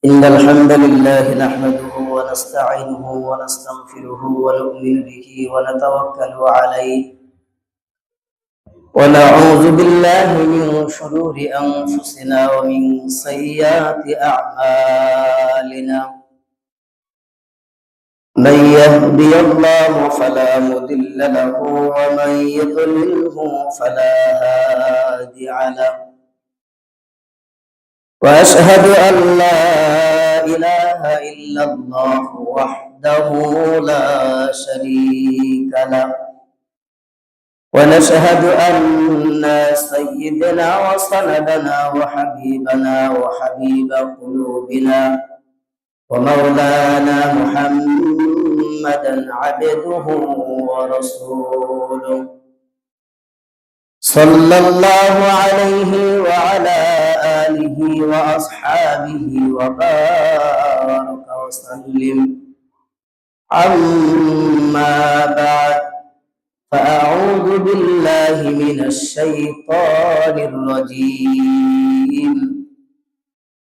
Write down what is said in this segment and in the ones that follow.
إن الحمد لله نحمده ونستعينه ونستغفره ونؤمن به ونتوكل عليه ونعوذ بالله من شرور أنفسنا ومن سيئات أعمالنا. من يهدي الله فلا مضل له ومن يضلله فلا هادي له. وأشهد أن لا إله إلا الله وحده لا شريك له. ونشهد أن سيدنا وسندنا وحبيبنا وحبيب قلوبنا ومولانا محمدا عبده ورسوله صلى الله عليه وعلى آله وأصحابه وبارك وسلم. أما بعد، فأعوذ بالله من الشيطان الرجيم.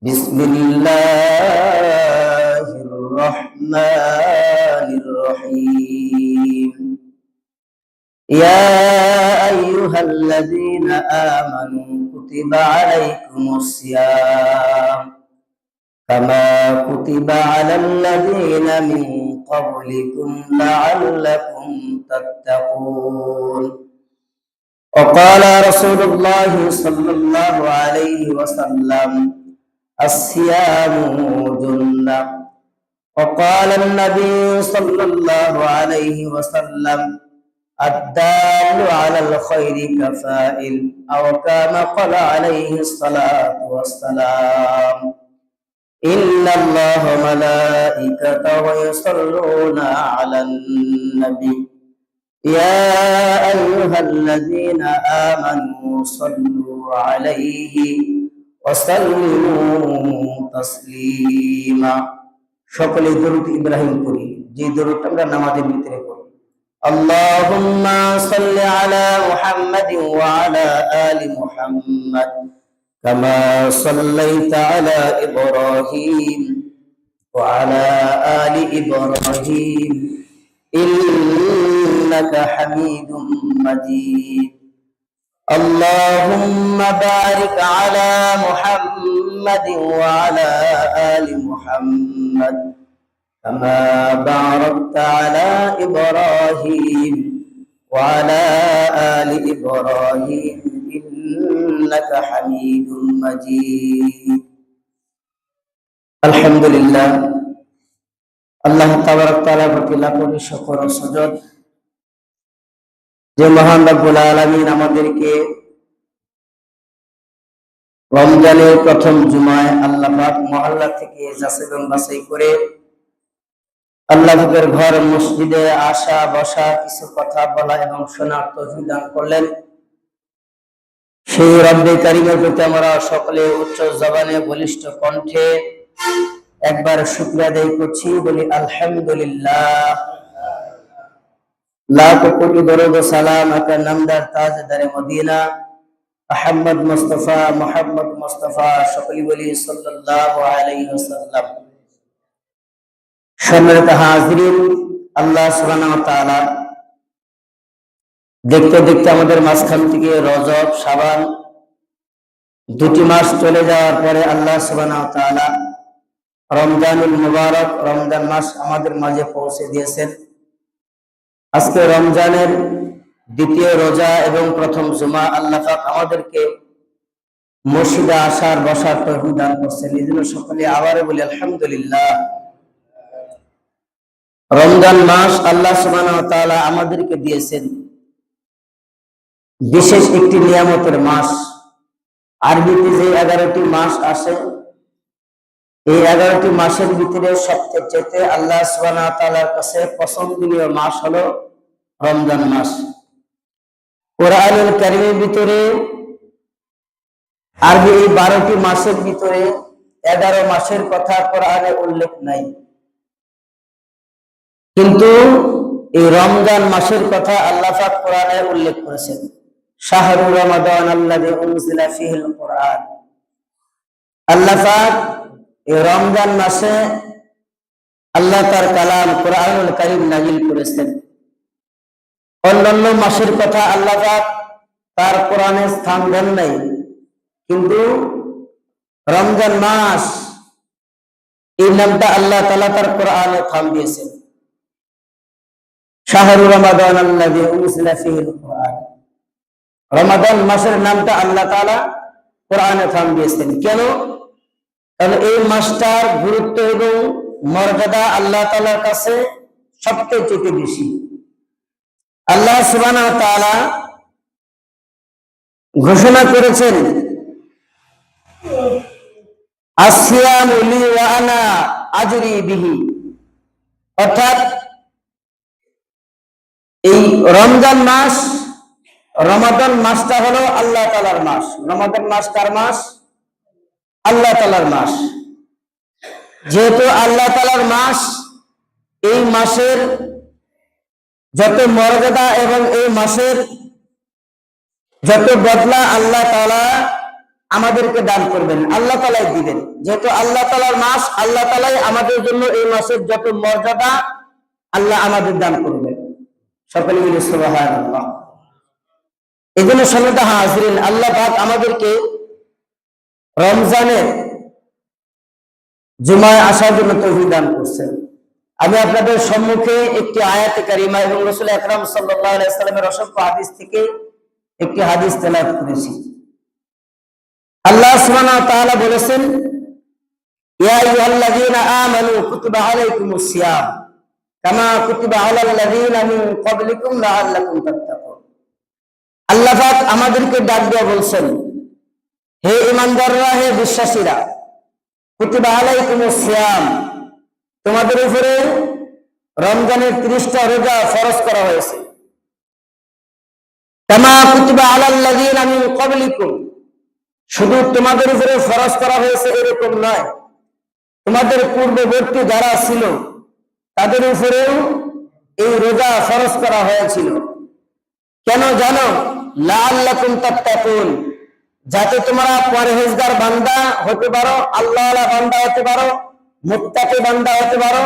بسم الله الرحمن الرحيم. يا أيها الذين آمنوا كتب عليكم الصيام كما كتب على الذين من قبلكم لعلكم تتقون. وقال رسول الله صلى الله عليه وسلم: الصيام جنة. وقال النبي صلى الله عليه وسلم: الدال على الخير كفائل، أو كما قال عليه الصلاة والسلام: إن الله ملائكته يصلون على النبي يا أيها الذين آمنوا صلوا عليه وسلموا تسليما. সকলে দরুদ ইব্রাহিম করি, যে দরুদটা আমরা নামাজের ভিতরে পড়ি। اللهم صل على محمد وعلى آل محمد كما صليت على إبراهيم وعلى آل إبراهيم إنك حميد مجيد. اللهم بارك على محمد وعلى آل محمد كما باركت على إبراهيم وعلى آل إبراهيم إنك حميد مجيد. الحمد لله। আল্লাহ তাবারক তাআলার প্রতি লাখ কোটি শুকর ও সুজুদ, যে মহান রব্বুল আলামিন আমাদেরকে রমজানের প্রথম জুমায় আল্লাহ পাক মহল্লা থেকে যাচাই এবং বাছাই করে আল্লাহ পাকের ঘর মসজিদে আসা বসা, কিছু কথা বলা এবং শোনার তৌফিক দান করলেন। সেই রব্বে কারীমের প্রতি আমরা সকলে উচ্চ জবানে বলিষ্ঠ কণ্ঠে একবার শুকরিয়া আদায় করছি, বলি আলহামদুলিল্লাহ। লাখ কোটি দরুদ ও সালাম আকা নামদার তাজদারে মদিনা মুহাম্মদ মুস্তাফা সকলে বলি সাল্লাল্লাহু আলাইহি ওয়াসাল্লাম। সম্মানিত হাজিরিন, আল্লাহ সুবহানাহু ওয়া তাআলা দেখতে দেখতে আমাদের মাঝখান থেকে রজব, শাবান দুটি মাস চলে যাওয়ার পরে আল্লাহ সুবহানাহু ওয়া তাআলা রমজানুল মুবারক, রমজান মাস আমাদের মাঝে পৌঁছে দিয়েছেন। আজকে রমজানের দ্বিতীয় রোজা এবং প্রথম জুমা আল্লাহ পাক আমাদেরকে মসজিদে আসার বসার তৌফিক দান করছেন। এজন্য সকলে আবারও বলি আলহামদুলিল্লাহ। রমজান মাস আল্লাহ সুবহানাহু ওয়া তাআলা আমাদেরকে দিয়েছেন বিশেষ একটি নিয়ামতের মাস। আরবিতে যে 11টি মাস আসে, এই 11টি মাসের ভিতরে সবচেয়ে আল্লাহ সুবহানাহু ওয়া তাআলার কাছে পছন্দনীয় মাস হলো রমজান মাস। কোরআনুল কারীমের ভিতরে আরবি এই 12টি মাসের ভিতরে 11 মাসের কথা কোরআনে উল্লেখ নাই, কিন্তু এই রমজান মাসের কথা আল্লাহ পাক কোরআনে উল্লেখ করেছেন। শাহরু রমাদান আল্লাযী উনজিলা ফীহিল কুরআন। আল্লাহ পাক এই রমজান মাসে আল্লাহ তার কালাম কুরআনুল কারীম নাযিল করেছেন। অন্যান্য মাসের কথা আল্লাহ তার কোরআনে স্থান দেন নাই, কিন্তু রমজান মাস এই নামটা আল্লাহ তাআলা তার কোরআনে থাম দিয়েছেন। শাহরু রমাদান আল্লাযী উনজিলা ফীহিল কুরআন। রমাদান মাসের নামটা আল্লাহ তাআলা কোরআনে থাম দিয়েছেন। কেন? কারণ এই মাসটার গুরুত্ব এবং মর্যাদা আল্লাহ তাআলার কাছে সবচেয়ে বেশি। আল্লাহ সুবহানাহু ওয়া তাআলা ঘোষণা করেছেন, আসিয়ামু লি ওয়া আনা আজরি বিহি, অর্থাৎ এই রমজান মাস, রমাদান মাসটা হলো আল্লাহ তাআলার মাস। রমাদান মাস কার মাস? আল্লাহ তাআলার মাস। যেহেতু আল্লাহ তাআলার মাস, এই মাসের যত মর্যাদা এবং এই মাসের যত বদলা আল্লাহ তাআলা আমাদেরকে দান করবেন, আল্লাহ তাআলাই দিবেন। যেহেতু আল্লাহ তাআলার মাস, আল্লাহ তাআলাই আমাদের জন্য এই মাসের যত মর্যাদা আল্লাহ আমাদের দান করবেন। সকলে মিলে সুবহানাল্লাহ। এই জন্য সন্ন্যত হাজিরিন, আল্লাহ পাক আমাদেরকে রমজানের জুমায় আসার জন্য তৌফিক দান করছেন। আমি আপনাদের সম্মুখে একটি আয়াতে কারিমা এবং রাসূল আকরাম সাল্লাল্লাহু আলাইহি ওয়াসাল্লামের অসংখ্য হাদিস থেকে একটি হাদিস তেলাওয়াত করেছি। আল্লাহ সুবহানাহু ওয়া তাআলা বলেছেন, ইয়া আইয়ুহাল্লাযীনা আমানু কুতিবা আলাইকুমুস সিয়াম কামা কুতিবা আলাল লাযীনা মিন ক্বাবলিকুম লাআল্লাকুম তাত্তাকুন। আল্লাহ পাক আমাদেরকে ডাক দিয়ে বলছেন, হে ঈমানদাররা, হে বিশ্বাসীরা, কুতিবা আলাইকুমুস সিয়াম, তোমাদের উপরে রমজানের 30টা রোজা ফরজ করা হয়েছে। কামা কুতিবা আলাল লাযীনা মিন ক্বাবলিকুম, শুধু তোমাদের উপরে ফরজ করা হয়েছে এরকম নয়, তোমাদের পূর্ববর্তী যারা ছিল তাদের উপরেও এই রোজা ফরজ করা হয়েছিল। কেন জানো? লাআল্লাকুম তাত্তাকুন, যাতে তোমরা পরহেজগার বান্দা হতে পারো, আল্লাহওয়ালা বান্দা হতে পারো, মুত্তাকি বান্দা হতে পারো,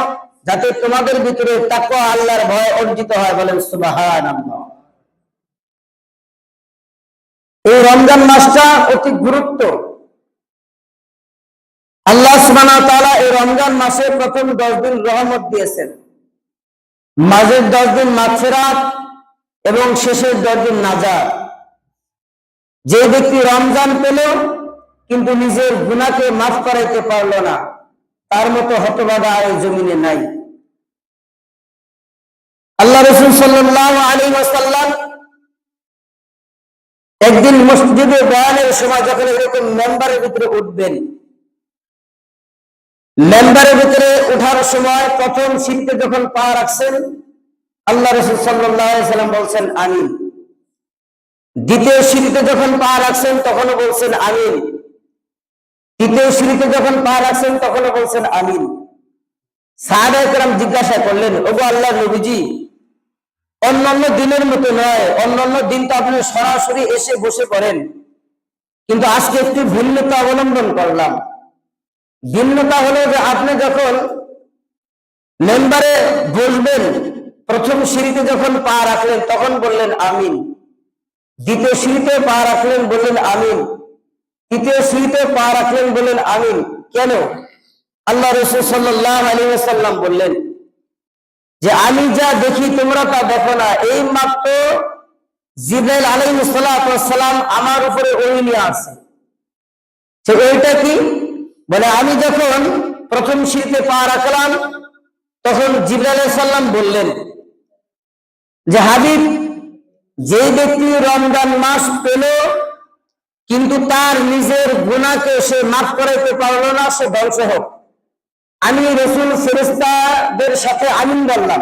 যাতে তোমাদের ভিতরে তাকওয়া, আল্লাহর ভয় অর্জিত হয়। বলেন সুবহানাল্লাহ। এই রমজান মাসটা অতি গুরুত্ব। আল্লাহ সুবহানাহু ওয়া তাআলা এই রমজান মাসে প্রথম 10 দিন রহমত দিয়েছেন, মাঝের 10 দিন মাগফিরাত এবং শেষের 10 দিন নাজাত। যে ব্যক্তি রমজান পেল কিন্তু নিজের গুনাহকে মাফ করাইতে পারল না, তার মতো হতভাগা এই জমিনে নাই। আল্লাহ রাসূল সাল্লাল্লাহু আলাইহি ওয়াসাল্লাম একদিন মসজিদে বয়ানের সময় যখন এরকম মেম্বারের ভিতরে উঠবেন, মেম্বারের ভিতরে ওঠার সময় প্রথম সিটে যখন পা রাখছেন, আল্লাহ রাসূল সাল্লাল্লাহু আলাইহি ওয়াসাল্লাম বলছেন আমিন। দ্বিতীয় সিঁড়িতে যখন পা রাখছেন তখনও বলছেন আমিন। তৃতীয় সিঁড়িতে যখন পা রাখছেন তখনও বলছেন আমিন। সাহাবায়ে কেরাম জিজ্ঞাসা করলেন, ওগো আল্লাহর নবীজি, অন্যান্য দিনের মতো নয়, অন্যান্য দিন তো আপনি সরাসরি এসে বসে পড়েন, কিন্তু আজকে একটু ভিন্নতা অবলম্বন করলাম। ভিন্নতা হলো যে আপনি যখন মেম্বারে বসবেন, প্রথম সিঁড়িতে যখন পা রাখলেন তখন বললেন আমিন, দ্বিতীয় সিঁড়িতে পা রাখলেন বললেন আমিন, তৃতীয় সিঁড়িতে পা রাখলেন বললেন আমিন। কেন? আল্লাহ রাসূল সাল্লাল্লাহু আলাইহি ওয়াসাল্লাম বললেন যে আমি যা দেখি তোমরা তা দেখো না। এই মাত্র জিবরাইল আলাইহিস সালাতু ওয়াস সালাম আমার উপরে ওহী নিয়ে আসে। তো এইটা কি? বলে আমি যখন প্রথম সিঁড়িতে পা রাখলাম তখন জিবরাইল আলাইহিস সালাম বললেন যে হাবিব, যে ব্যক্তি রমজান মাস পেল কিন্তু তার নিজের গুনাহকে সে মাফ করাইতে পারল না, সে ধ্বংস হোক। আমি রাসূল ফেরেশতাদের সাথে আমিন বললাম।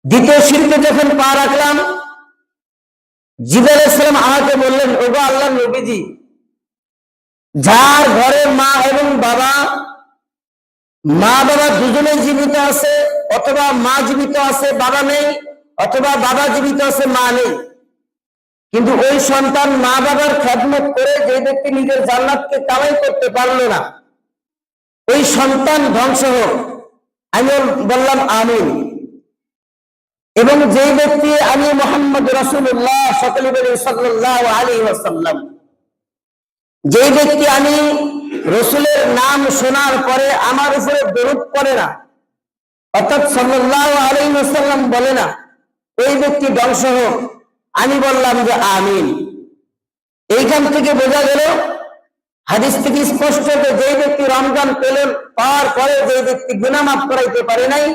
দ্বিতীয় সিঁড়িতে যখন পা রাখলাম, জিবরাইল আলাইহিস সালাম আমাকে বললেন, ওগো আল্লাহর নবীজি, যার ঘরে মা এবং বাবা, মা বাবা দুজনেই জীবিত আছে, অথবা মা জীবিত আছে বাবা নেই, অথবা বাবা জীবিত আছে মা নেই, কিন্তু ওই সন্তান মা বাবার খেদমত করে যে ব্যক্তি নিজের জান্নাতকে কামাই করতে পারলো না, ওই সন্তান ধ্বংস হোক। আমি বললাম আমিন। এবং যে ব্যক্তি আমি মুহাম্মদ রাসূলুল্লাহ সাল্লাল্লাহু আলাইহি ওয়াসাল্লাম, যে ব্যক্তি আমি রসুলের নাম শোনার পরে আমার উপরে দরুদ পড়ে না, অর্থাৎ সাল্লাল্লাহু আলাইহি ওয়াসাল্লাম বলে না, ওই ব্যক্তি ধ্বংস হোক। আমি বললাম যে আমিন। এইখান থেকে বোঝা গেল, হাদিস থেকে স্পষ্ট যে যে ব্যক্তি রমজান পেলেন পাওয়ার পরে যে ব্যক্তি গুনাহ মাফ করাইতে পারে নাই,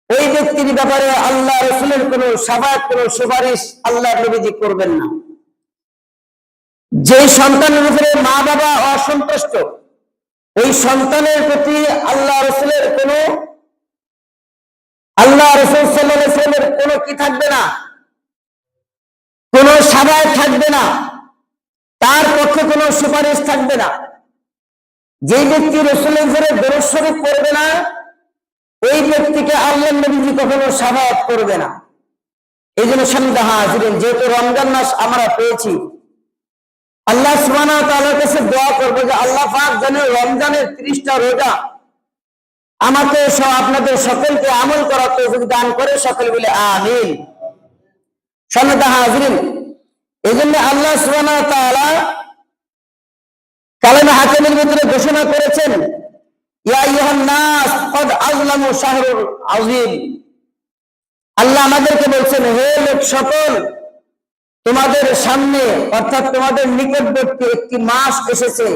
ওই ব্যক্তির ব্যাপারে আল্লাহ রসুলের কোন শাফাআত, কোন সুপারিশ আল্লাহ নবীজি করবেন না। যে সন্তানের উপরে মা বাবা অসন্তুষ্ট, ওই সন্তানের প্রতি আল্লাহ রসুলের কোন, আল্লাহ রসুল সাল্লাল্লাহু আলাইহি ওয়াসাল্লামের কোন কি থাকবে না, কোন শাফাআত থাকবে না, তার পক্ষে কোন সুপারিশ থাকবে না। যে ব্যক্তি রসুলের উপরে দরুদ শরীফ পড়বে না, ওই ব্যক্তিকে আল্লাহ নবীজি কখনো শাফাআত করবে না। এই জন্য সামনে হাজিরিন, যেহেতু রমজান মাস আমরা পেয়েছি, আল্লাহ সুবহানাহু ওয়া তাআলার কাছে দোয়া করব যে আল্লাহ পাক যেন রমজানের 30টা রোজা আমাকে সহ আপনাদের সকলকে আমল করার তৌফিক দান করে। সকলে বলে আমিন। সামনে হাজিরিন, এই জন্য আল্লাহ সুবহানাহু ওয়া তাআলা কালামে হাকিমের ভিতরে ঘোষণা করেছেন, ইয়া আইয়ুহান নাস ক্বাদ আযলামু শাহরুল আযীম। আল্লাহ আমাদেরকে বলছেন, হে লোক সকল, তোমাদের সামনে অর্থাৎ তোমাদের নিকটবর্তী একটি মাস এসেছে,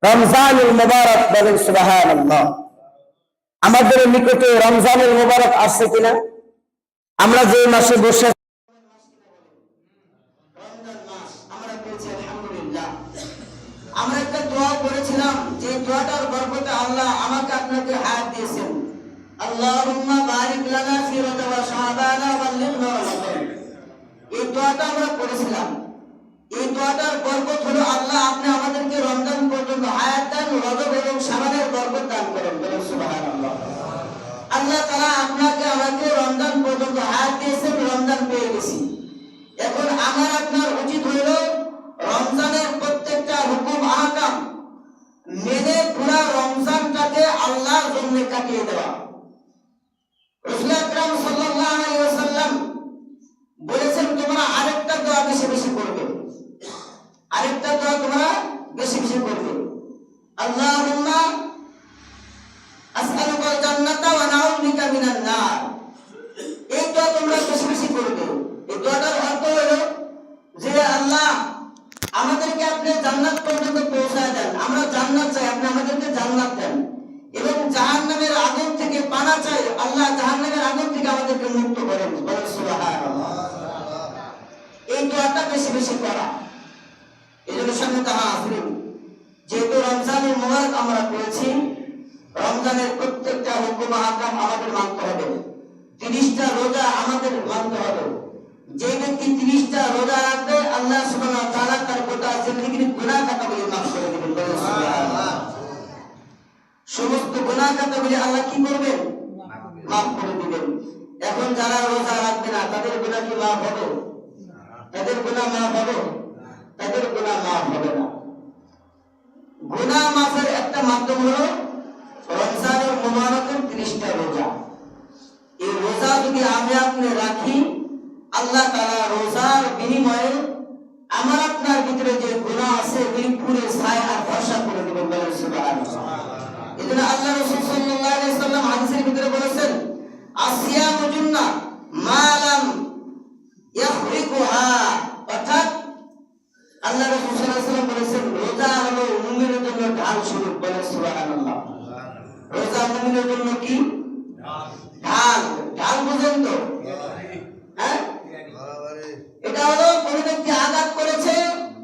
রমজানুল মুবারক। বলেন সুবহানাল্লাহ। আমাদের নিকটে রমজানুল মুবারক আসছে কিনা? আমরা যে মাসে বসে আমরা একটা দোয়া করেছিলাম, যে দোয়াটার বরকতে আল্লাহ আমাকে আপনাকে হায়াত দিয়েছেন। আল্লাহুম্মা বারিক লানা ফি রজব ওয়া শাবান ওয়া বাল্লিগনা রমাদান। এই দোয়াটা আমরা করেছিলাম। এই দোয়াটার বরকত হলো আল্লাহ আপনি আমাদেরকে রমজান পর্যন্ত হায়াত দেন, রজব এবং শাবানের বরকত দান করেন। বলেন সুবহানাল্লাহ। আল্লাহ তাআলা আপনাকে আমাকে রমজান পর্যন্ত হায়াত দিয়েছেন, রমজান পেয়ে গেছি। এখন আমার আপনার উচিত হলো রমজানের প্রত্যেকটা হুকুম আহকাম মেনে পুরা রমজানটাকে আল্লাহর জন্য কাটিয়ে দেওয়া। রাসূল আকরাম সাল্লাল্লাহু আলাইহি ওয়াসাল্লাম বলেছেন, তোমরা আরেকটা দোয়া বেশি বেশি করবে, আরেকটা দোয়া তোমরা বেশি বেশি করবে। আল্লাহুম্মা আসআলুকাল জান্নাতা ওয়া নাউযু বিকা মিনান নার। এই দোয়া তোমরা বেশি বেশি করবে। এই দোয়াটার অর্থ হলো যে আল্লাহ আমাদেরকে আপনি জান্নাত পর্যন্ত পৌঁছায় দেন, আমরা জান্নাত চাই, আপনি আমাদেরকে জান্নাত দেন। এবং জাহান্নামের আগুন থেকে পানা চাই, আল্লাহ জাহান্নামের আগুন থেকে আমাদেরকে মুক্ত করেন। বলেন সুবহানাল্লাহ। এই দোয়াটা বেশি বেশি করা। এই জন্য সামনে হাজিরিন, যেহেতু রমজানুল মুবারক আমরা পেয়েছি, রমজানের প্রত্যেকটা হুকুম আহকাম আমাদের মানতে হবে। 30টা রোজা আমাদের মানতে হবে। যে ব্যক্তি 30টা রোজা রাখবে, আল্লাহ সুবহানাহু ওয়া তাআলা তার গোটা জিন্দেগীর গুনাহ খাতাগুলি মাফ করে দিবেন। বলেন সুবহানাল্লাহ। সমস্ত গুনাহ খাতাগুলি আল্লাহ কি করবেন? মাফ করে দিবেন। এখন যারা রোজা রাখবে না, তাদের গুনাহ কি মাফ হবে? তাদের গুনাহ মাফ হবে? তাদের গুনাহ মাফ হবে না। গুনাহ মাফের একটা মাধ্যম হলো রমজানুল মুবারকের 30টা রোজা। এই রোজা যদি আমি আপনি রাখি, আল্লাহ তাআলা রোজার বিনিময়ে আমার আপনার ভিতরে যে গুনাহ আছে এগুলি পুরো ছাই আর ভরসা করে দিবেন। বলেন সুবহানাল্লাহ। এজন্য আল্লাহ রাসূল সাল্লাল্লাহু আলাইহি ওয়াসাল্লাম হাদিসের ভিতরে বলেছেন, আসিয়ামু জুন্নাহ মা লাম ইয়াখরিকুহা। অর্থাৎ আল্লাহ রাসূল সাল্লাল্লাহু আলাইহি ওয়াসাল্লাম বলেছেন, রোজা হলো মুমিনের জন্য ঢাল স্বরূপ। বলেন সুবহানাল্লাহ। রোজা মুমিনের জন্য কি? ঢাল। ঢাল বুঝেন তো? হ্যাঁ, এটা হলো কোন ব্যক্তি আঘাত করেছে,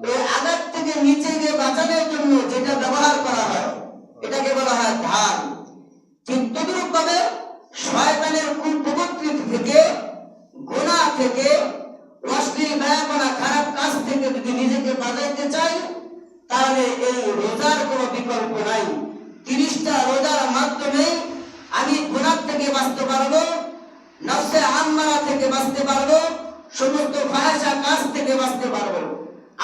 ওই আঘাত থেকে নিচে গিয়ে বাঁচানোর জন্য যেটা ব্যবহার করা হয়, এটাকে বলা হয় ঢাল। ঠিক তদ্রূপ ভাবে শয়তানের কুপ্রবৃত্তি থেকে, গুনাহ থেকে, অশ্লীল ব্যায়ামনা খারাপ কাজ থেকে যদি নিজেকে বাঁচাইতে চাই, তাহলে এই রোজার কোনো বিকল্প নাই। 30টা রোজার মাধ্যমে আমি গুনাহ থেকে বাঁচতে পারবো, নফসে আম্মারা থেকে বাঁচতে পারবো, সমস্ত ফাহিশা কাজ থেকে বাঁচতে পারবো।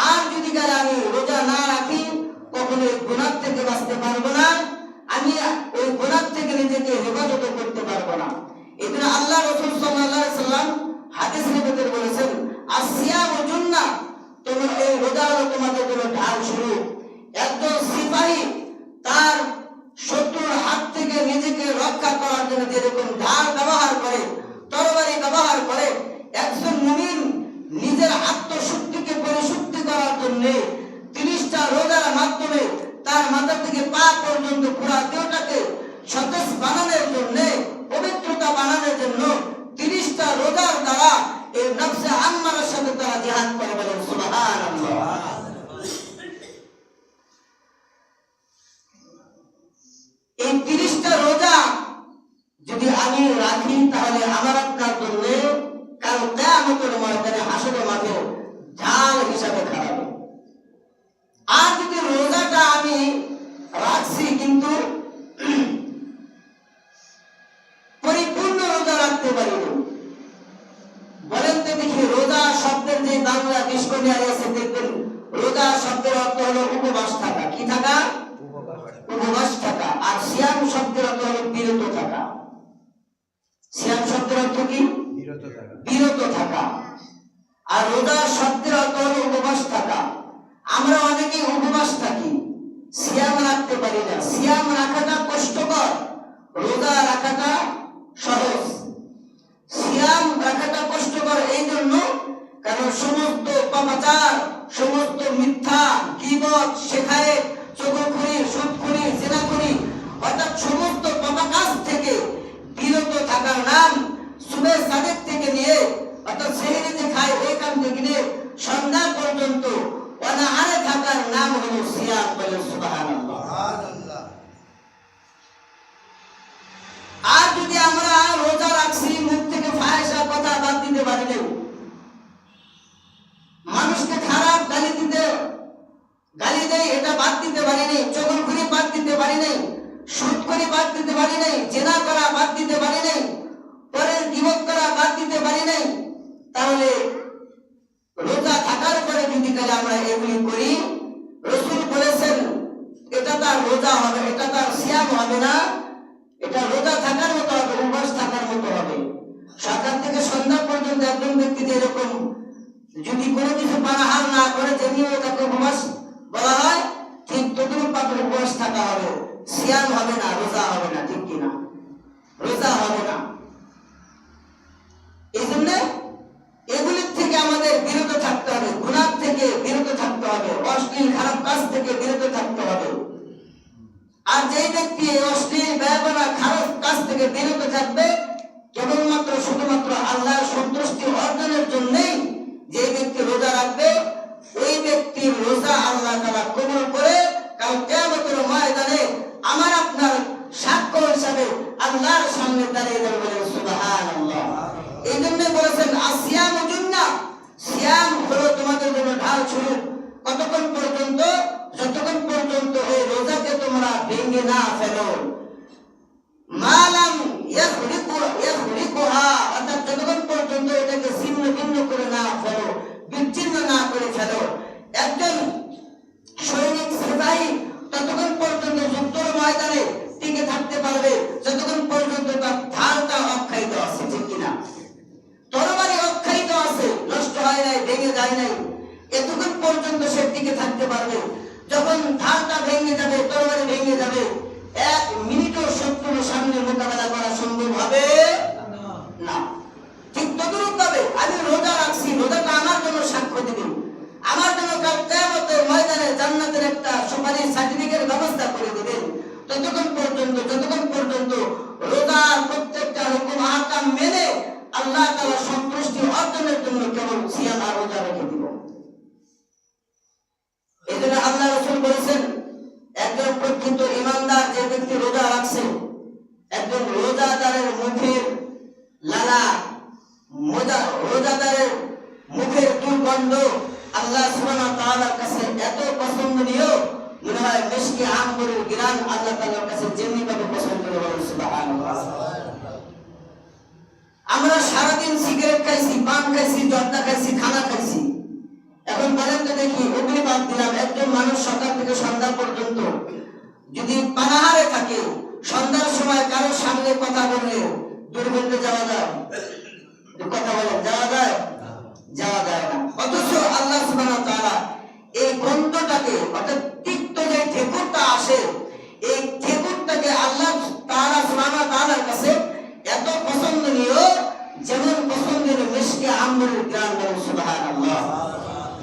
আর যদি আমি রোজা না রাখি, কখনো গুনাহ থেকে বাঁচতে পারবো না। ভিতরে বলেছেন আসিয়ামু জুন্নাহ, তোমার এই রোজা হলো তোমাদের জন্য ঢাল স্বরূপ। একজন সিপাহী তার শত্রুর হাত থেকে নিজেকে রক্ষা করার জন্য যেরকম ঢাল ব্যবহার করে, তরবারি ব্যবহার করে, একজন মুমিন নিজের আত্মশক্তিকে পরিশুদ্ধি করার জন্য 30টা রোজার মাধ্যমে তার মাথা থেকে পা পর্যন্ত পুরা দেহটাকে সতেজ বানানোর জন্য, পবিত্রতা বানানোর জন্য 30টা রোজার দ্বারা এই নফসে আম্মারের সাথে তারা জিহাদ করে। বলেন সুবহানাল্লাহ। এই 30টা রোজা যদি আমি রাখি তাহলে আমার আপনার জন্য কাল কিয়ামতের ময়দানে হাসরের মাঠে ঢাল হিসাবে খারাপ। আর যদি রোজাটা আমি রাখছি কিন্তু পরিপূর্ণ রোজা রাখতে পারিনি, বলেন তো দেখি রোজা শব্দের যে বাংলা ডিকশনারি আছে দেখবেন রোজা শব্দের অর্থ হলো উপবাস থাকা। কি থাকা? উপবাস থাকা। আর সিয়াম শব্দের অর্থ হলো বিরত থাকা। সিয়াম শব্দের অর্থ কি? বিরত থাকা। আর রোজা শব্দের অর্থ হলো উপবাস থাকা। আমরা অনেকেই উপবাস থাকি, সিয়াম রাখতে পারি না। সিয়াম রাখাটা কষ্টকর, রোজা রাখাটা সহজ। সিয়াম রাখাটা কষ্টকর এই জন্য কারণ সমস্ত পাপাচার, সমস্ত মিথ্যা, গীবত, শেখায়েত, চগলখড়ি, সুদখড়ি, জিনাখড়ি অর্থাৎ সমস্ত পাপা কাজ থেকে বিরত থাকার নাম সুবে সাদেক থেকে নিয়ে অর্থাৎ সেহরি যে খায় ওইখান থেকে নিয়ে সন্ধ্যা পর্যন্ত অনাহারে থাকার নাম হলো সিয়াম। বলে সুবহানাল্লাহ। আর যদি আমরা রোজা রাখছি, মুখ থেকে ফাহিশা কথা বাদ দিতে পারি না, মানুষকে খারাপ গালি দেয় এটা বাদ দিতে পারি নাই, চগলখড়ি বাদ দিতে পারি নাই, সুদখড়ি বাদ দিতে পারি নাই, জেনা করা বাদ দিতে পারি নাই, পরের গীবত করা বাদ দিতে পারি নাই, তাহলে রোজা থাকার পরে যদি কালে আমরা এগুলি করি, রাসূল বলেছেন এটা তার রোজা হবে, এটা তার সিয়াম হবে না, এটা রোজা থাকার মতো হবে, উপবাস থাকার মতো হবে। সকাল থেকে সন্ধ্যা পর্যন্ত একজন ব্যক্তি এরকম যদি কোনো কিছু পানাহার না করে যেমনি তাকে উপবাস বলা হয়, ঠিক ততটুকু পাত্র উপবাস থাকা হবে, সিয়াম হবে না, রোজা হবে না। ঠিক কিনা? রোজা হবে না। এই জন্য এগুলির থেকে আমাদের বিরত থাকতে হবে, গুনাহ থেকে বিরত থাকতে হবে, অশ্লীল খারাপ কাজ থেকে বিরত থাকতে হবে। আর যেই ব্যক্তি অশ্লীল ব্যবহার খারাপ কাজ থেকে বিরত থাকবে কেবলমাত্র শুধুমাত্র আল্লাহর সন্তুষ্টি অর্জনের জন্যই যে ব্যক্তি রোজা রাখবে, ওই ব্যক্তির রোজা আল্লাহ তাআলা কবুল করে কাল কিয়ামতের ময়দানে আমার আপনার সাক্ষ্য হিসাবে আল্লাহর সামনে দাঁড়িয়ে যাবে। বলেন সুবহানাল্লাহ। এই জন্য বলেছেন আসিয়ামু জুন্নাহ, সিয়াম হলো তোমাদের জন্য ঢাল স্বরূপ। কতক্ষণ পর্যন্ত? যতক্ষণ পর্যন্ত এই রোজাকে তোমরা ভেঙে না ফেলো। মালাম ইয়াখরিকুহা, অর্থাৎ যতক্ষণ পর্যন্ত এটাকে ছিন্ন ভিন্ন করে না ফেলো, বিচ্ছিন্ন না করে ফেলো। একজন সৈনিক সিপাহী ততক্ষণ পর্যন্ত যুদ্ধের ময়দানে টিকে থাকতে পারবে যতক্ষণ পর্যন্ত তার ঢালটা অক্ষায়িত আছে। ঠিক কিনা? তরবারি অক্ষায়িত আছে, নষ্ট হয় নাই, ভেঙে যায় নাই, এতক্ষণ পর্যন্ত সে টিকে থাকতে পারবে। যখন ঢালটা ভেঙে যাবে, তরবারি ভেঙে যাবে, 1 মিনিটও শত্রুর সামনে মোকাবেলা করা সম্ভব হবে না। ঠিক ততটুকু ভাবে আমি রোজা রাখছি, রোজাটা আমার জন্য সাক্ষ্য দিবে, আমার জন্য কাল কিয়ামতের ময়দানে জান্নাতের একটা সুপারিশ সার্টিফিকেট ব্যবস্থা করে দিবেন। ততক্ষণ পর্যন্ত যতক্ষণ পর্যন্ত রোজার প্রত্যেকটা হুকুম আহকাম মেনে আল্লাহ তাআলা সন্তুষ্টি অর্জনের জন্য কেবল সিয়াম আর রোজা রেখে দিব। এজন্য আল্লাহ রাসূল বলেছেন একজন প্রকৃত ঈমানদার যে ব্যক্তি রোজা রাখছে, একজন রোজাদারের মুখের লালা, রোজাদারের মুখের দুর্গন্ধ আল্লাহ সুবহানাহু ওয়া তাআলার কাছে এত পছন্দনীয়, মনে হয় মিশকে আম্বরের ঘ্রাণ আল্লাহ তাআলার কাছে যেমনি ভাবে পছন্দ করে। সুবহানাল্লাহ। আমরা সারাদিন সিগারেট খাইছি, পান খাইছি, জর্দা খাইছি, খানা খাইছি, এখন বলেন তো দেখি ওগুলি বাদ দিলাম, একজন মানুষ সকাল থেকে সন্ধ্যা পর্যন্ত যদি পানাহারে থাকে, সন্ধ্যার সময় কারোর সামনে কথা বললে দুর্গন্ধে যাওয়া যায়? কথা বলেন, যাওয়া যায়? যাওয়া যায় না। অথচ আল্লাহ সুবহানাহু ওয়া তাআলা এই গন্ধটাকে, অর্থাৎ তিক্ত যে ঠেকুরটা আসে, এই ঠেকুরটাকে আল্লাহ তাআলা সুবহানাহু ওয়া তাআলার কাছে এত পছন্দনীয়, যেমন পছন্দের মিশকে আম্বরের গ্রাম। সুবহানাল্লাহ।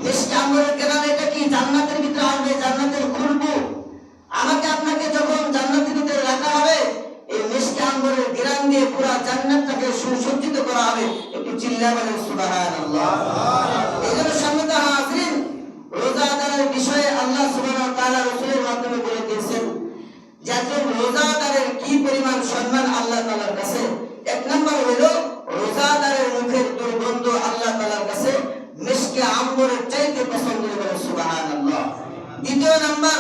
মিশকে আম্বরের গ্রাম এটা কি জান্নাতের ভিতরে আসবে, জান্নাতের খুলবো। আমাকে আপনাকে যখন জান্নাতের ভিতরে রাখা হবে, এই মিশকে আম্বরের গ্রাম দিয়ে পুরো জান্নাতটাকে সুসজ্জিত করা হবে। একটু চিল্লা বলেন সুবহানাল্লাহ। এইজন্য সম্মানিত হাজিরিন, রোজাদারের বিষয়ে আল্লাহ সুবহানাহু ওয়া তাআলা রাসূলের মাধ্যমে বলে দিয়েছেন যে একজন রোজাদারের কি পরিমাণ সম্মান আল্লাহ তাআলার কাছে। এক নম্বর হলো রোজাদারের মুখের দুর্গন্ধ আল্লাহ তাআলার কাছে মিশকে আম্বরের চাইতে পছন্দের। বলে সুবহানাল্লাহ। দ্বিতীয় নম্বর,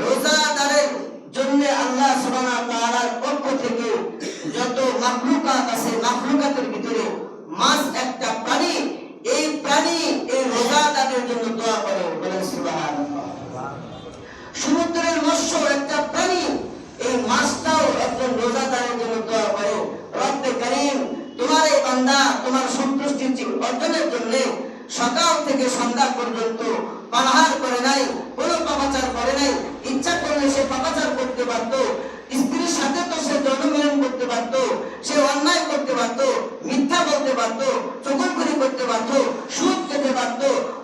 রোজাদারের জন্য আল্লাহ সুবহানাহু ওয়া তাআলার পক্ষ থেকে যত মাখলুকাত আছে, মাখলুকাতের ভিতরে মাছ একটা প্রাণী, এই প্রাণী এই রোজাদারের জন্য দোয়া করে। বলেন সুবহানাল্লাহ। সমুদ্রের মৎস্য একটা প্রাণী, এই মাছটাও একজন রোজাদারের জন্য দোয়া করে, রব্বে কারীম তোমার এই বান্দা তোমার সন্তুষ্টি অর্জনের জন্য সকাল থেকে সন্ধ্যা পর্যন্ত পানাহার করে নাই, কোনো পাপাচার করে নাই। ইচ্ছা করলে সে পাপাচার করতে পারত, স্ত্রীর সাথে তো সে জনমিলন করতে পারত, সে অন্যায় করতে পারত, মিথ্যা বলতে পারত, চগলখড়ি করতে পারত, সুদ খেতে পারত,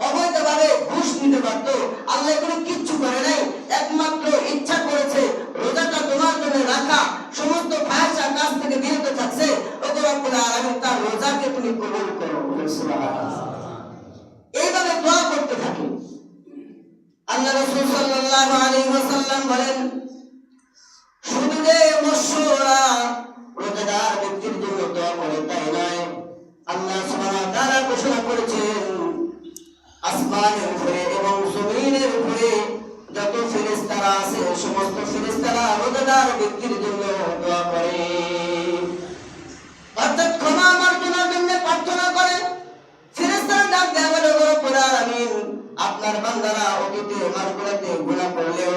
অবৈধভাবে ঘুষ নিতে পারত। আল্লাহ এগুলো কিচ্ছু করে নাই, একমাত্র ইচ্ছা করেছে রোজাটা তোমার জন্য রাখা, সমস্ত ফাহিশা কাজ থেকে বিরত থাকছে। ওগো রব্বুল আলামিন তার রোজাকে তুমি কবুল করো। সুবহানাল্লাহ। এইভাবে দোয়া করতে থাকি। আল্লাহ রাসূল সাল্লাল্লাহু আলাইহি ওয়াসাল্লাম বলেন, শুধু যে মৎস্যরা রোজাদার ব্যক্তির জন্য দোয়া করে তাই নয়, আল্লাহ সুবহানাহু ওয়া তাআলা ঘোষণা করেছেন আসমানের উপরে এবং জমিনের উপরে যত ফেরেশতারা আছে, সমস্ত ফেরেশতারা রোজাদার ব্যক্তির জন্য দোয়া করে, অর্থাৎ ক্ষমা মার্জনার জন্য প্রার্থনা করে। ফেরেশতারা ডাক দেয়া বলে, ওগো রব্বুল আলামিন আপনার বান্দারা অতীতে মাসগুলোতে গুনাহ করলেও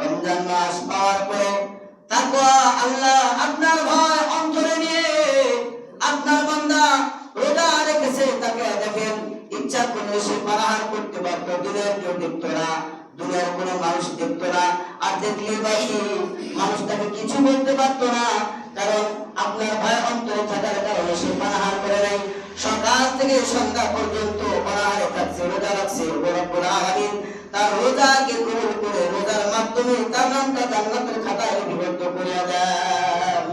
রমজান মাস পাওয়ার পরে তাকওয়া আল্লাহ আপনার ভয় অন্তরে নিয়ে আপনার বান্দা রোজা রেখেছে, তাকে দেখেন ইচ্ছা করলে সে পানাহার করতে পারত, দুনিয়ার কেউ দেখত না, দুনিয়ার কোনো মানুষ দেখত না, আর দেখলে বাকি মানুষ তাকে কিছু বলতে পারত না, কারণ আপনার ভয় অন্তরে থাকার কারণে সে পানাহার করে নাই। সকাল থেকে সন্ধ্যা পর্যন্ত পানাহারে থাকছে, রোজা রাখছে। রব্বুল আলামিন তার রোজাকে কবুল করে রোজার মাধ্যমে তার নামটা জান্নাতের খাতায় লিপিবদ্ধ করে দেন।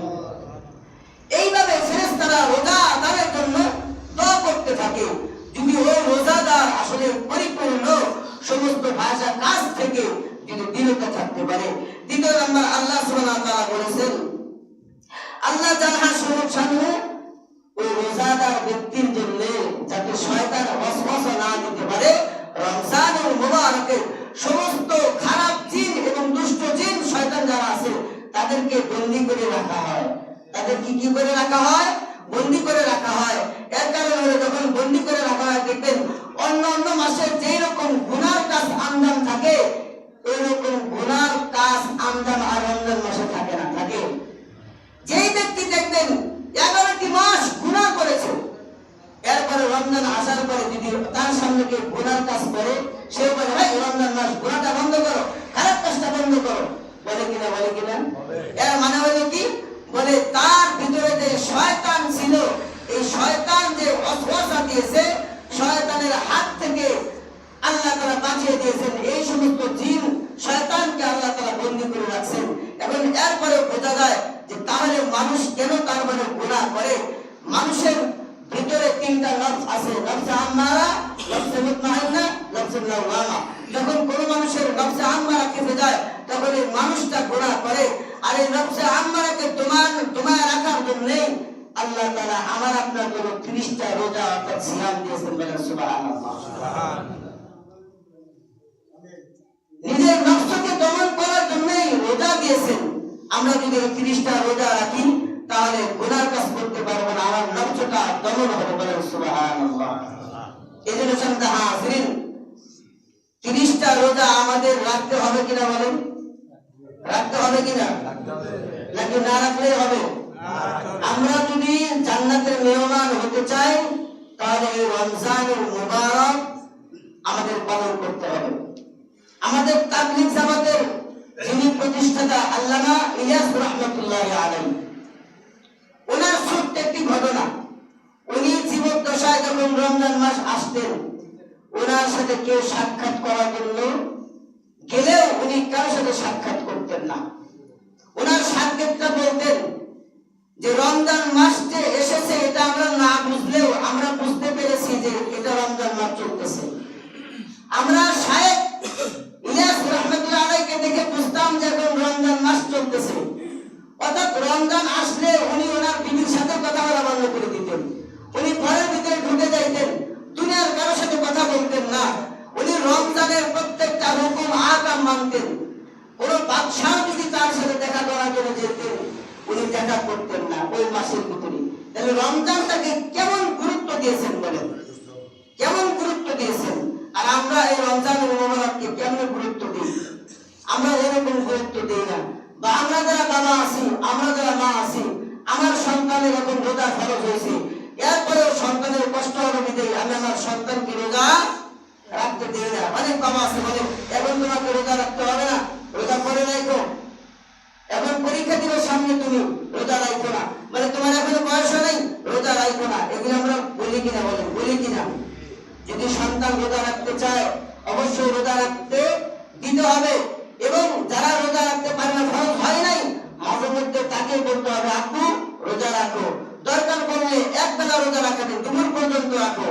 এইভাবে ফেরেশতারা রোজাদারের জন্য দোয়া করতে থাকে, যদি ওই রোজাদার আসলে পরিপূর্ণ সমস্ত ভাষা কাজ থেকে যদি বিরত থাকতে পারে। দ্বিতীয় নম্বর, আল্লাহ সুবহানাহু ওয়া তাআলা বলেছেন, আল্লাহ জাল্লা শানুহু ওই রোজাদার ব্যক্তির জন্য যাতে শয়তান ওয়াসওয়াসা না দিতে পারে, রমজানুল মুবারকের সমস্ত খারাপ জিন এবং দুষ্ট জিন শয়তান যারা আছে তাদেরকে বন্দী করে রাখা হয়। তাদেরকে কি করে রাখা হয়? বন্দী করে রাখা হয়। এর কারণ হলো যখন বন্দী করে রাখা হয়, দেখবেন অন্য অন্য মাসে যেই রকম গুনার কাজ আমদান থাকে, ওই রকম গুনার কাজ আমদান আর রমজান মাসে থাকে না। থাকে যেই ব্যক্তি দেখবেন 11টি মাস গুনাহ করেছে, এরপরে রমজান আসার পরে যদি তার সামনে কেউ গুনার কাজ করে, সে বলে ভাই রমজান মাস গুনাহটা বন্ধ করো, খারাপ কাজটা বন্ধ করো। বলে কিনা? বলে কিনা? এর মানে হলো কি? বলে তার ভিতরে যে শয়তান ছিল, এই শয়তান যে ওয়াসওয়াসা দিয়েছে, শয়তানের হাত থেকে আল্লাহ তাআলা বাঁচিয়ে দিয়েছেন। এই সমস্ত জিন শয়তানকে আল্লাহ তাআলা বন্দী করে রাখছেন। এবং এরপরে বোঝা যায় যে তাহলে মানুষ কেন তার মানে গুনাহ করে। মানুষের ভিতরে তিনটা নফস আছে, নফসে আম্মারা, নফসে মুতমাইন্না, নফসে লাওয়ামা। যখন কোনো মানুষের নফসে আম্মারা কেঁপে যায়, তখন এই মানুষটা গুনাহ করে। আর এই নফসে আম্মারাকে তোমায় রাখার জন্য আল্লাহ তাআলা আমার আপনার জন্য 30টা রোজা অর্থাৎ সিয়াম দিয়েছেন। বলেন সুবহানাল্লাহ। নিজের নফসকে দমন করার জন্যই রোজা দিয়েছেন। আমরা যদি 30টা রোজা রাখি তাহলে গুনার কাজ করতে পারবো না, আমার নফসটা দমন হবে। বলেন সুবহানাল্লাহ। এজন্য সন্ধ্যা হাজিরিন 30টা রোজা আমাদের রাখতে হবে কিনা? বলেন রাখতে হবে কিনা? নাকি না রাখলে হবে? আমরা যদি জান্নাতের মেহমান হতে চাই তাহলে রমজানুল মুবারক আমাদের তাবলীগ জামাতের যিনি প্রতিষ্ঠাতা আল্লামা ইলিয়াস রহমাতুল্লাহি আলাইহি, ওনার ছোট্ট একটি ঘটনা। উনি জীবদ্দশায় যখন রমজান মাস আসতেন, ওনার সাথে কেউ সাক্ষাৎ করার জন্য গেলেও উনি কারোর সাথে সাক্ষাৎ করতেন না। ওনার সাক্ষাৎটা বলতেন যে রমজান মাস যে এসেছে এটা আমরা না বুঝলেও আমরা বুঝতে পেরেছি যে এটা রমজান মাস চলতেছে। আমরা শায়েখ ইলিয়াস রহমাতুল্লাহি আলাইহিকে দেখে বুঝতাম যে এখন রমজান মাস চলতেছে। অর্থাৎ রমজান আসলে উনি ওনার বিবির সাথে কথা বলা বন্ধ করে দিতেন। উনি ঘরের ভিতরে ঢুকে যাইতেন, দুনিয়ার কারোর সাথে কথা বলতেন না। উনি রমজানের প্রত্যেকটা হুকুম আহকাম মানতেন। কোন বাদশাহ যদি তার সাথে দেখা করার জন্য যেতেন, উনি দেখা করতেন না ওই মাসের ভিতরে। তাহলে রমজানটাকে কেমন গুরুত্ব দিয়েছেন বলেন, কেমন গুরুত্ব দিয়েছেন। আর আমরা এই রমজানের মোবারককে কেমন গুরুত্ব দিই? আমরা এরকম গুরুত্ব দিই না। বা আমরা যারা বাবা আছি, আমরা যারা মা আছি, আমার সন্তানের এখন রোজা ফরজ হয়েছে, এরপরেও সন্তানের কষ্ট হবে বিধায় আমি আমার সন্তানকে রোজা রাখতে দিই না। অনেক বাবা আছে বলে এখন তোমাকে রোজা রাখতে হবে না, রোজা করে রাখো, এখন পরীক্ষা দিবে সামনে, তুমি রোজা রাখো না, মানে তোমার এখনো বয়স নেই, রোজা রাখো না। এগুলো আমরা বলি কিনা বলেন, বলি কিনা? যদি সন্তান রোজা রাখতে চায় অবশ্যই রোজা রাখতে দিতে হবে। এবং যারা রোজা রাখতে পারে না, ফরজ হয় নাই, মাঝে মধ্যে তাকে বলতে হবে আপু রোজা রাখো, দরকার পড়লে এক বেলা রোজা রাখাতে দুপুর পর্যন্ত রাখো।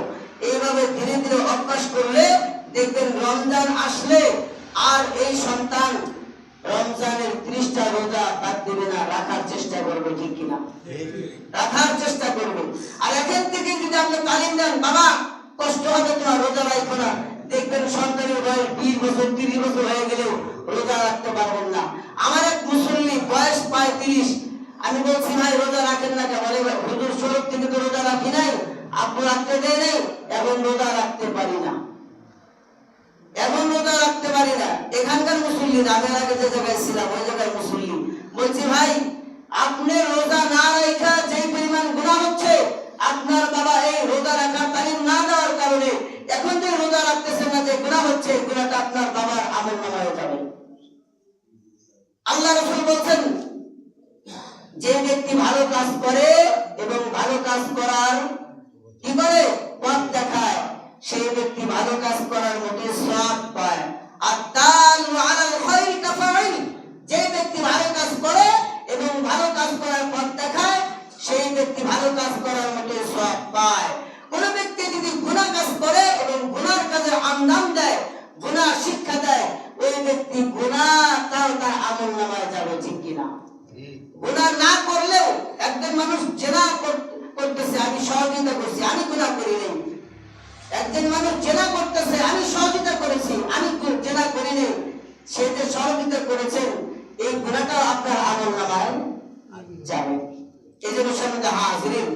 এইভাবে ধীরে ধীরে অভ্যাস করলে দেখবেন রমজান আসলে আর এই সন্তান রমজানের 30টা রোজা বাদ দেবে না, রাখার চেষ্টা করবে। ঠিক কিনা? রাখার চেষ্টা করবে। আর এখান থেকে যদি আপনি তালিম দেন, বাবা কষ্ট হবে তোমার, রোজা রাখো না, দেখবেন সন্তানের বয়স 20 বছর 30 বছর হয়ে গেলেও রোজা রাখতে পারবেন না। আমার এক মুসল্লি বয়স প্রায় 30, আমি বলছি ভাই রোজা রাখেন না কেন? বলে হুজুর 16 থেকে তো রোজা রাখি নাই, আব্বু রাখতে দেয় নাই, এখন রোজা রাখতে পারি না, এখন রোজা রাখতে পারি না। এখানকার মুসল্লি না, আমি আগে যে জায়গায় ছিলাম ওই জায়গায় মুসল্লি। বলছি ভাই আপনি রোজা না রাখা যে পরিমাণ গুনাহ হচ্ছে, আপনার বাবা এই রোজা রাখার তালিম না দেওয়ার কারণে এখন যে রোজা রাখতেছেন না, যে গুনাহ হচ্ছে, গুনাহটা আপনার বাবার আমলনামায় যাবে। আল্লাহ রাসূল বলেন যে ব্যক্তি ভালো কাজ করে এবং ভালো কাজ করার কি করে পথ দেখায়, সেই ব্যক্তি ভালো কাজ করার মতো সওয়াব পায়। আত-তালু আলাল খায়রি কাফাইল, যে ব্যক্তি ভালো কাজ করে এবং ভালো কাজ করার পথ দেখায়, সেই ব্যক্তি ভালো কাজ করার মতো সওয়াব পায়। কোন ব্যক্তি যদি গুনাহ কাজ করে এবং গুনার কাজে আঞ্জাম দেয়, গুনাহ শিক্ষা দেয়, ওই ব্যক্তি গুনাহটাও তার আমলনামায় যাবে। ঠিক কিনা? গুনাহ না করলেও একজন মানুষ জেনা করতেছে, আমি সহযোগিতা করছি, আমি গুনাহ করি নাই। একজন মানুষ জেনা করতেছে, আমি সহযোগিতা করেছি, আমি জেনা করি নাই, সে যে সহযোগিতা করেছেন এই গুনাহটাও আপনার আমলনামায় যাবে। এই জন্য সামনে হাজিরিন,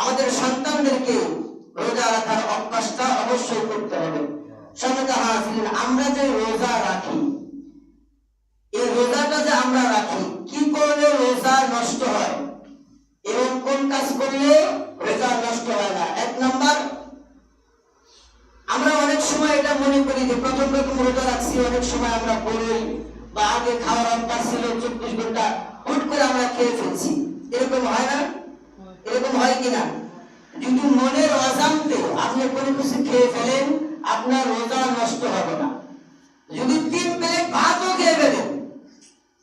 আমাদের সন্তানদেরকে রোজা রাখার অভ্যাসটা অবশ্যই করতে হবে। সামনে হাজিরিন, আমরা যে রোজা রাখি, এই রোজাটা যে আমরা রাখি, কি করলে রোজা নষ্ট হয় এবং কোন কাজ করলে রোজা নষ্ট হয় না? এক নাম্বার, আমরা অনেক সময় এটা মনে করি যে প্রথম রোজা রাখছি, অনেক সময় আমরা বলি বা আগে খাওয়ার অভ্যাস ছিল 24 ঘন্টা, হুট করে আমরা খেয়ে ফেলছি, এরকম হয় না? এরকম হয় কিনা? যদি মনের অজান্তে আপনি কোনো কিছু খেয়ে ফেলেন, আপনার রোজা নষ্ট হবে না। যদি 3 প্লেট ভাতও খেয়ে ফেলেন,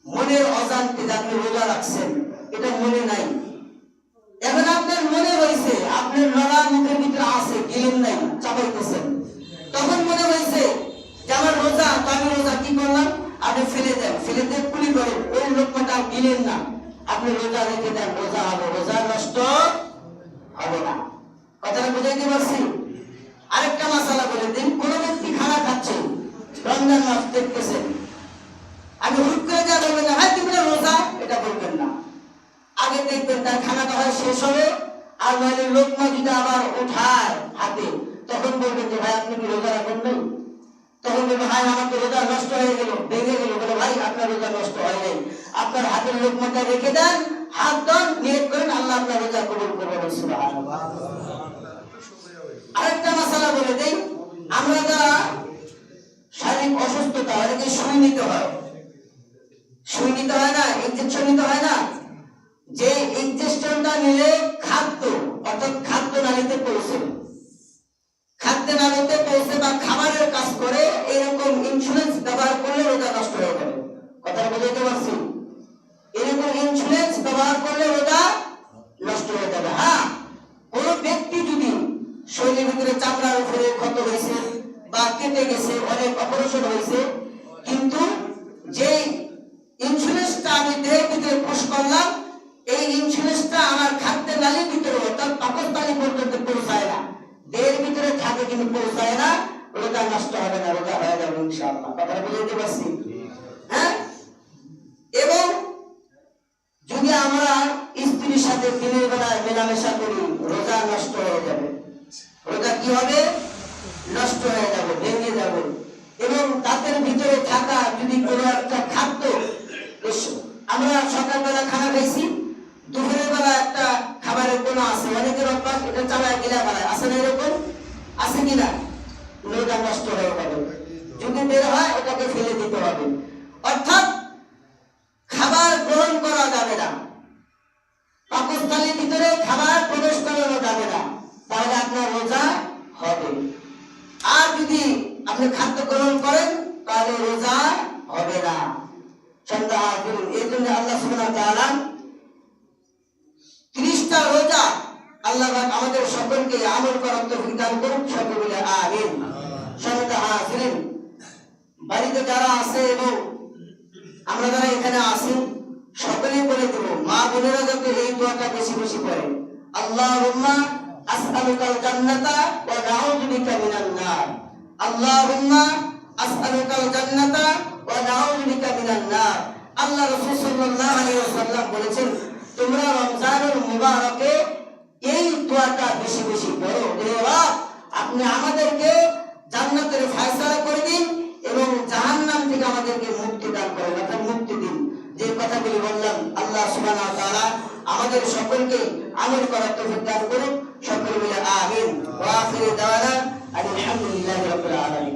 মনের অজান্তে আপনি রোজা রাখছেন, এটা মনে নাই, এখন আপনার মনে হয়েছে, আপনার লড়া মুখের ভিতরে আছে, গিলেন নাই, চাপাইতেছেন, তখন মনে হয়েছে যে আমার রোজা, তো আমি রোজা কি করলাম, আপনি ফেলে দেন, ফেলে দিয়ে কুলি করেন, ওই লোকটা গিলেন না, আপনি রোজা রেখে দেন, রোজা হবে, রোজা নষ্ট হবে না। কথাটা বুঝাইতে পারছি? আরেকটা মাসালা বলে দিন, কোন ব্যক্তি খানা খাচ্ছে, রমজান মাস দেখতেছেন, আমি হুট করে যা বলবেন না ভাই তুমি রোজা, এটা বলবেন না। আগে দেখবেন তার খানাটা হয় শেষ হবে, আর নইলে লোকমা যদি আবার উঠায় হাতে, তখন বলবেন যে ভাই আপনি কি রোজা রাখেন নাই? তখন বলবেন ভাই আমার তো রোজা নষ্ট হয়ে গেল, ভেঙে গেল। বলে ভাই আপনার রোজা নষ্ট হয় নাই, আপনার হাতের লোকমাটা রেখে দেন, হাত ধন, নিয়ত করেন আল্লাহ আপনার রোজা কবুল করবেন। সুবহানাল্লাহ। আরেকটা মাসালা বলে দেই, আমরা যারা শারীরিক অসুস্থতা, অনেকে সুই নিতে হয়, সুই নিতে হয় না, ইনজেকশন নিতে হয় না, যে ইনজেকশনটা নিলে খাদ্য অর্থাৎ খাদ্য নালীতে পৌঁছে, খাদ্য নালীতে পৌঁছে বা খাবারের কাজ করে, এরকম ইন্স্যুরেন্স ব্যবহার করলে রোজা নষ্ট হয়ে যাবে। কথা বুঝতে পারছি? এরকম ইন্স্যুরেন্স ব্যবহার করলে রোজা নষ্ট হয়ে যাবে। হ্যাঁ, কোন ব্যক্তি যদি শরীরের ভিতরে চামড়ার উপরে ক্ষত হয়েছে বা কেটে গেছে, অনেক অপারেশন হয়েছে, কিন্তু যে ইন্স্যুরেন্সটা আমি দেহের ভিতরে পুশ করলাম, এই ইন্স্যুরেন্সটা আমার খাদ্যের নালীর ভিতরে অর্থাৎ পাকস্থলী পর্যন্ত পৌঁছায় না, দেহের ভিতরে থাকে কিন্তু পৌঁছায় না, রোজা নষ্ট হবে না, রোজা হয়ে যাবে ইনশাআল্লাহ। কথাটা বুঝতে পারছি? হ্যাঁ, এবং যদি আমরা স্ত্রীর সাথে দিনের বেলায় মেলামেশা করি, রোজা নষ্ট হয়ে যাবে। রোজা কি হবে? নষ্ট হয়ে যাবে, ভেঙে যাবে। এবং তাদের ভিতরে থাকা যদি কোনো একটা খাদ্য, আমরা সকালবেলা খানা খাইছি, দুপুরের বেলা একটা খাবারের কোনো আছে, অনেকের অভ্যাস এটা চালায় গিলা বেলায় আছে না, এরকম আছে কিনা? রোজা নষ্ট হয়ে যাবে। যদি বের হয় ওটাকে ফেলে দিতে হবে। অর্থাৎ খাবার গ্রহণ করা যাবে না, পাকস্থলীর ভিতরে খাবার প্রবেশ করানো যাবে না, তাহলে আপনার রোজা হবে। আর যদি আপনি খাদ্য গ্রহণ করেন তাহলে রোজা হবে না। সন্ধ্যা করুন, এই জন্য আল্লাহ সুবহানাহু ওয়া তাআলা 30টা রোজা আল্লাহ আমাদের সকলকে আমল করার তৌফিক দান করুন, সকলে বলে আমিন। সন্ধ্যা হাজিরিন, বাড়িতে যারা আছে এবং আমরা যারা এখানে আছি সকলেই বলে দেব, মা বোনেরা যাতে এই দোয়াটা বেশি বেশি পড়ে, আল্লাহুম্মা আসআলুকাল জান্নাতা ওয়া নাউযু বিকা মিনান নার, আল্লাহুম্মা আসআলুকাল জান্নাতা ওয়া নাউযু বিকা মিনান নার। আল্লাহ রাসূল সাল্লাল্লাহু আলাইহি ওয়াসাল্লাম বলেছেন, তোমরা রমজানুল মুবারকে এই দোয়াটা বেশি বেশি পড়ো, হে রব আপনি আমাদেরকে জান্নাতের ফয়সালা করে দিন এবং জাহান্নাম থেকে আমাদেরকে মুক্তি দান করেন, অর্থাৎ মুক্তি দিন। যে কথাগুলি বললাম আল্লাহ সুবহানাহু ওয়া তাআলা আমাদের সকলকে আমল করার তৌফিক দান করুন, সকলে মিলে আমিন। ওয়া আখিরু দাওয়ানা আলহামদুলিল্লাহি রাব্বিল আলামিন।